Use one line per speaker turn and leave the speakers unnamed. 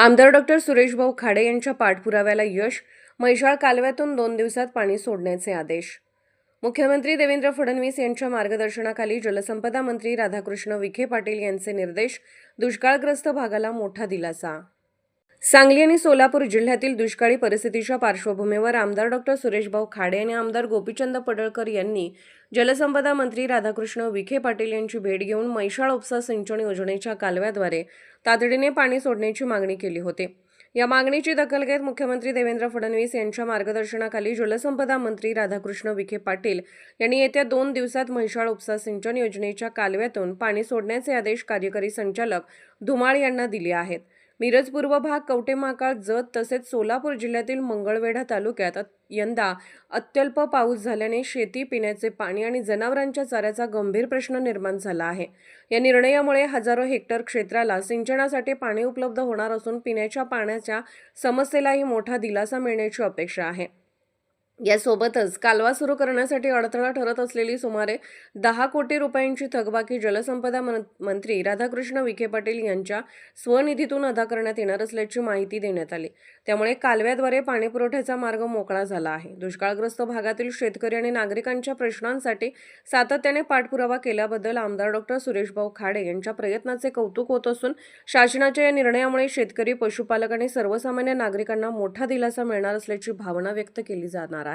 आमदार डॉक्टर सुरेशभाऊ खाडे यांच्या पाठपुराव्याला यश. म्हैसाळ कालव्यातून 2 दिवसात पाणी सोडण्याचे आदेश. मुख्यमंत्री देवेंद्र फडणवीस यांच्या मार्गदर्शनाखाली जलसंपदा मंत्री राधाकृष्ण विखे पाटील यांचे निर्देश. दुष्काळग्रस्त भागाला मोठा दिलासा. सांगली आणि सोलापूर जिल्ह्यातील दुष्काळी परिस्थितीच्या पार्श्वभूमीवर आमदार डॉक्टर सुरेशभाऊ खाडे आणि आमदार गोपीचंद पडळकर यांनी जलसंपदा मंत्री राधाकृष्ण विखे पाटील यांची भेट घेऊन म्हैसाळ उपसा सिंचन योजनेच्या कालव्याद्वारे तातडीने पाणी सोडण्याची मागणी केली होती. या मागणीची दखल घेत मुख्यमंत्री देवेंद्र फडणवीस यांच्या मार्गदर्शनाखाली जलसंपदा मंत्री राधाकृष्ण विखे पाटील यांनी येत्या 2 दिवसात म्हैसाळ उपसा सिंचन योजनेच्या कालव्यातून पाणी सोडण्याचे आदेश कार्यकारी संचालक धुमाळ यांना दिले आहेत. मिरज पूर्व भाग, कवठेमहांकाळ, जत तसेच सोलापूर जिल्ह्यातील मंगळवेढा तालुक्यात यंदा अत्यल्प पाऊस झाल्याने शेती, पिण्याचे पाणी आणि जनावरांच्या चाऱ्याचा गंभीर प्रश्न निर्माण झाला आहे. या निर्णयामुळे हजारो हेक्टर क्षेत्राला सिंचनासाठी पाणी उपलब्ध होणार असून पिण्याच्या पाण्याच्या समस्येलाही मोठा दिलासा मिळण्याची अपेक्षा आहे. यासोबतच कालवा सुरू करण्यासाठी अडथळा ठरत असलेली सुमारे 10 कोटी रुपयांची थकबाकी जलसंपदा मंत्री राधाकृष्ण विखे पाटील यांच्या स्वनिधीतून अदा करण्यात येणार असल्याची माहिती देण्यात आली. त्यामुळे कालव्याद्वारे पाणीपुरवठ्याचा मार्ग मोकळा झाला आहे. दुष्काळग्रस्त भागातील शेतकरी आणि नागरिकांच्या प्रश्नांसाठी सातत्याने पाठपुरावा केल्याबद्दल आमदार डॉक्टर सुरेशभाऊ खाडे यांच्या प्रयत्नाचे कौतुक होत असून शासनाच्या या निर्णयामुळे शेतकरी, पशुपालक आणि सर्वसामान्य नागरिकांना मोठा दिलासा मिळणार असल्याची भावना व्यक्त केली जाणार आहे.